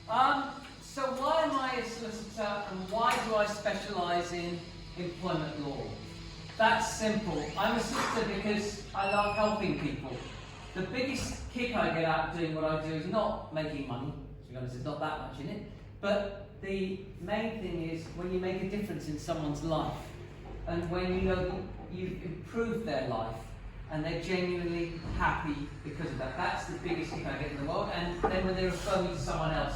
So why am I a solicitor and why do I specialise in employment law? That's simple. I'm a solicitor because I love helping people. The biggest kick I get out of doing what I do is not making money. To be honest, there's not that much in it. But the main thing is when you make a difference in someone's life and when you know that you've improved their life and they're genuinely happy because of that. That's the biggest kick I get in the world. And then when they refer me to someone else,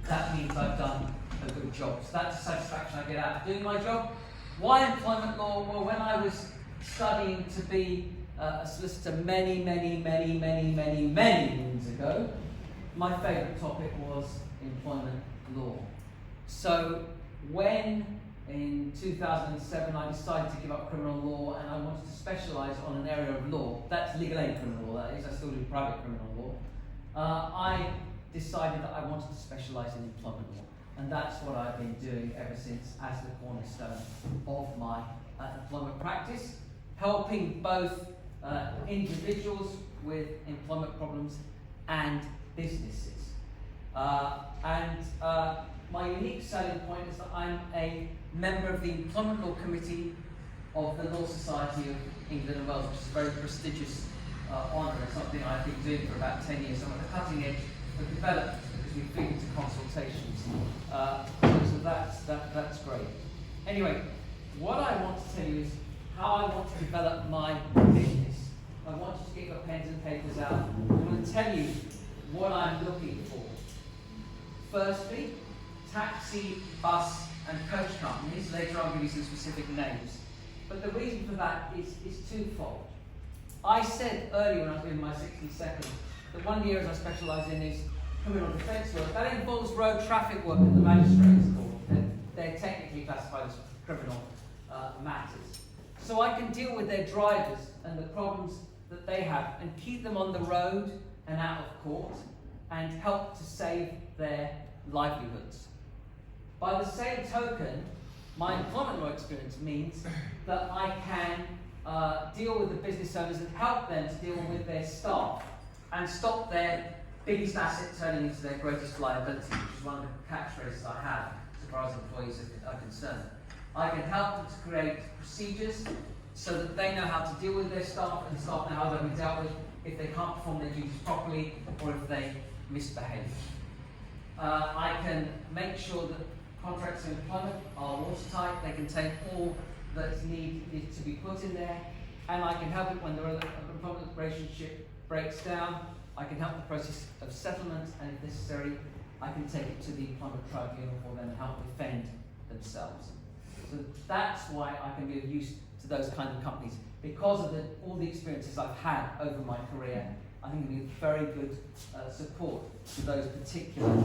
that means I've done a good job. So that's the satisfaction I get out of doing my job. Why employment law? Well, when I was studying to be a solicitor many moons ago, my favourite topic was employment law. So when in 2007 I decided to give up criminal law and I wanted to specialise on an area of law, that's legal aid criminal law, that is, I still do private criminal law, I decided that I wanted to specialise in employment law. And that's what I've been doing ever since as the cornerstone of my employment practice, helping both individuals with employment problems and businesses. My unique selling point is that I'm a member of the Employment Law Committee of the Law Society of England and Wales, which is a very prestigious honour. It's something I've been doing for about 10 years. I'm at the cutting edge of development because we feed into consultations. So that's great. Anyway, what I want to tell you is how I want to develop my business. I want you to get your pens and papers out. I'm going to tell you what I'm looking for. Firstly, taxi, bus and coach companies. Later I'll give you some specific names. But the reason for that is twofold. I said earlier when I was doing my 60 seconds that one of the areas I specialise in is criminal defence work. That involves road traffic work at the magistrates court. They're technically classified as criminal matters. So I can deal with their drivers and the problems that they have and keep them on the road and out of court and help to save their livelihoods. By the same token, my employment law experience means that I can deal with the business owners and help them to deal with their staff and stop their biggest asset turning into their greatest liability, which is one of the catchphrases I have so far as employees are concerned. I can help them to create procedures so that they know how to deal with their staff and the staff know how they'll be dealt with if they can't perform their duties properly or if they misbehave. I can make sure that contracts of employment are watertight, they contain all that's needed to be put in there, and I can help it when the employment relationship breaks down. I can help the process of settlement, and if necessary, I can take it to the employment tribunal for them and help defend themselves. So that's why I can be of use to those kind of companies. Because of all the experiences I've had over my career, I think it'll be very good support to those particular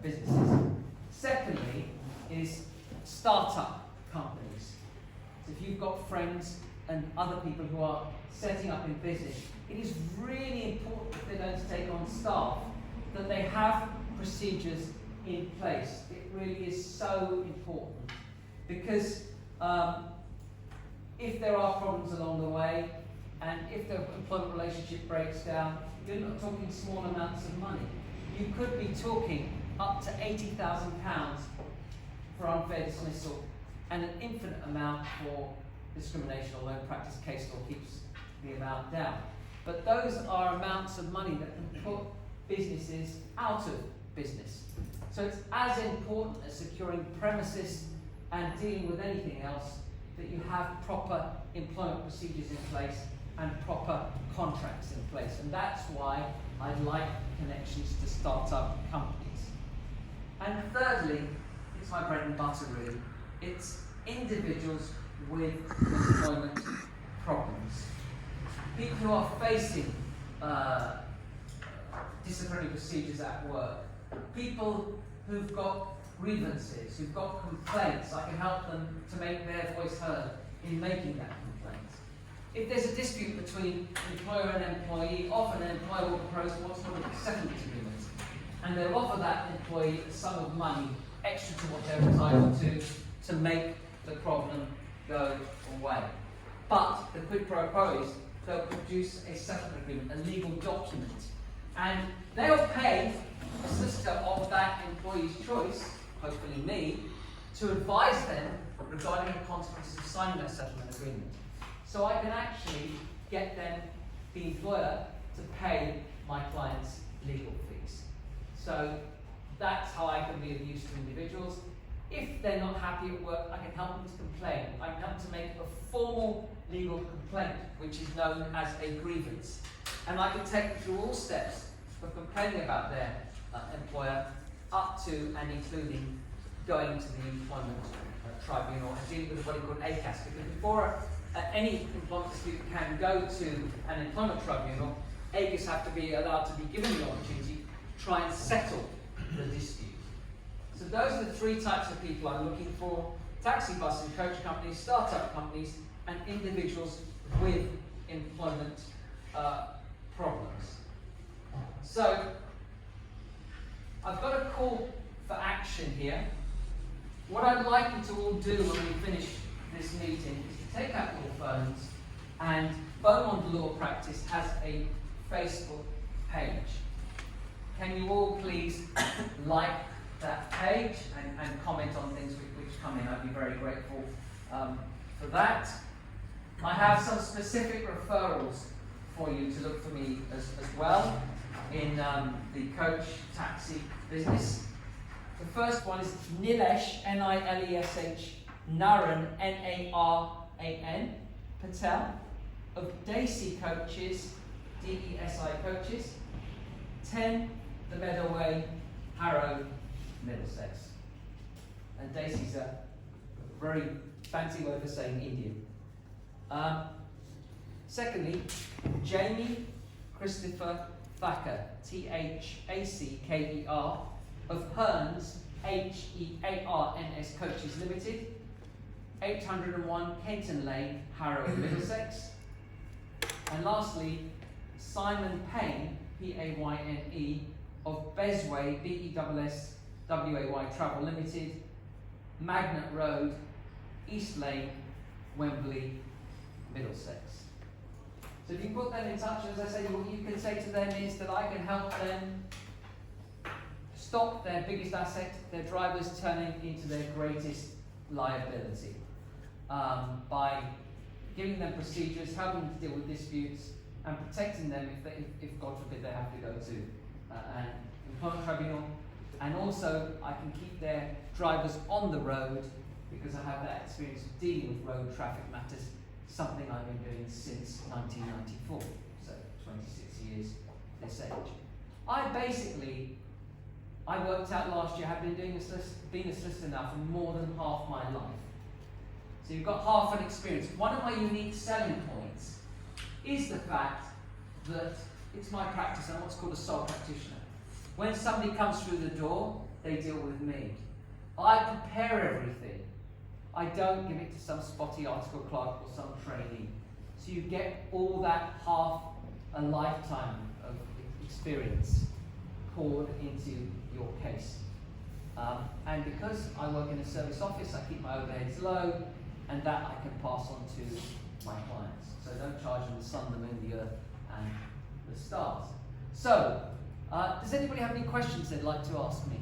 businesses. Secondly, is start-up companies. So if you've got friends and other people who are setting up in business, it is really important if they're going to take on staff that they have procedures in place. It really is so important because if there are problems along the way and if the employment relationship breaks down, you're not talking small amounts of money. You could be talking up to £80,000 for unfair dismissal and an infinite amount for discrimination, although in practice case law keeps the amount down. But those are amounts of money that can put businesses out of business. So it's as important as securing premises and dealing with anything else that you have proper employment procedures in place and proper contracts in place. And that's why I like connections to start-up companies. And thirdly, it's my bread and butter really. It's individuals with employment problems. People who are facing disciplinary procedures at work. People who've got grievances, who've got complaints. I can help them to make their voice heard in making that complaint. If there's a dispute between employer and employee, often an employer will propose what's called a settlement agreement. And they'll offer that employee a sum of money extra to what they're entitled to make the problem go away. But the quid pro quo is they'll produce a settlement agreement, a legal document. And they'll pay a solicitor of that that employee's choice, hopefully me, to advise them regarding the consequences of signing that settlement agreement. So I can actually get them, the employer, to pay my client's legal fees. So that's how I can be of use to individuals. If they're not happy at work, I can help them to complain. I can help them to make a formal legal complaint, which is known as a grievance. And I can take them through all steps of complaining about their employer, up to and including going to the employment tribunal and dealing with what is called ACAS. Because before any employment dispute can go to an employment tribunal, ACAS have to be allowed to be given the opportunity to try and settle the dispute. So those are the three types of people I'm looking for: taxi, bus and coach companies, startup companies, and individuals with employment problems. So I've got a call for action here. What I'd like you to all do when we finish this meeting is to take out your phones, and Beaumonde Law Practice has a Facebook page. Can you all please like that page and comment on things which come in? I'd be very grateful for that. I have some specific referrals for you to look for me as well in the coach taxi business. The first one is Nilesh, Nilesh, Naran, Naran, Patel, of Desi Coaches, Desi Coaches, 10 The Meadowway, Harrow, Middlesex. And Desi's a very fancy word for saying Indian. Secondly, Jamie Christopher Thacker, Thacker, of Hearns, Hearns Coaches Limited, 801 Kenton Lane, Harrow, Middlesex. And lastly, Simon Payne, Payne, of Besway, Bessway Travel Limited, Magnet Road, East Lane, Wembley, Middlesex. So if you put them in touch, as I say, what you can say to them is that I can help them stop their biggest asset, their drivers turning into their greatest liability, by giving them procedures, helping them to deal with disputes, and protecting them if God forbid they have to go to an employment tribunal. And also I can keep their drivers on the road because I have that experience of dealing with road traffic matters, something I've been doing since 1994, so 26 years this age. I worked out last year, I've been being a solicitor now for more than half my life. So you've got half an experience. One of my unique selling points is the fact that it's my practice. I'm what's called a sole practitioner. When somebody comes through the door, they deal with me. I prepare everything. I don't give it to some spotty article clerk or some trainee. So you get all that half a lifetime of experience poured into your case. And because I work in a service office, I keep my overheads low, and that I can pass on to my clients. So I don't charge them the sun, the moon, the earth, and the stars. So, does anybody have any questions they'd like to ask me?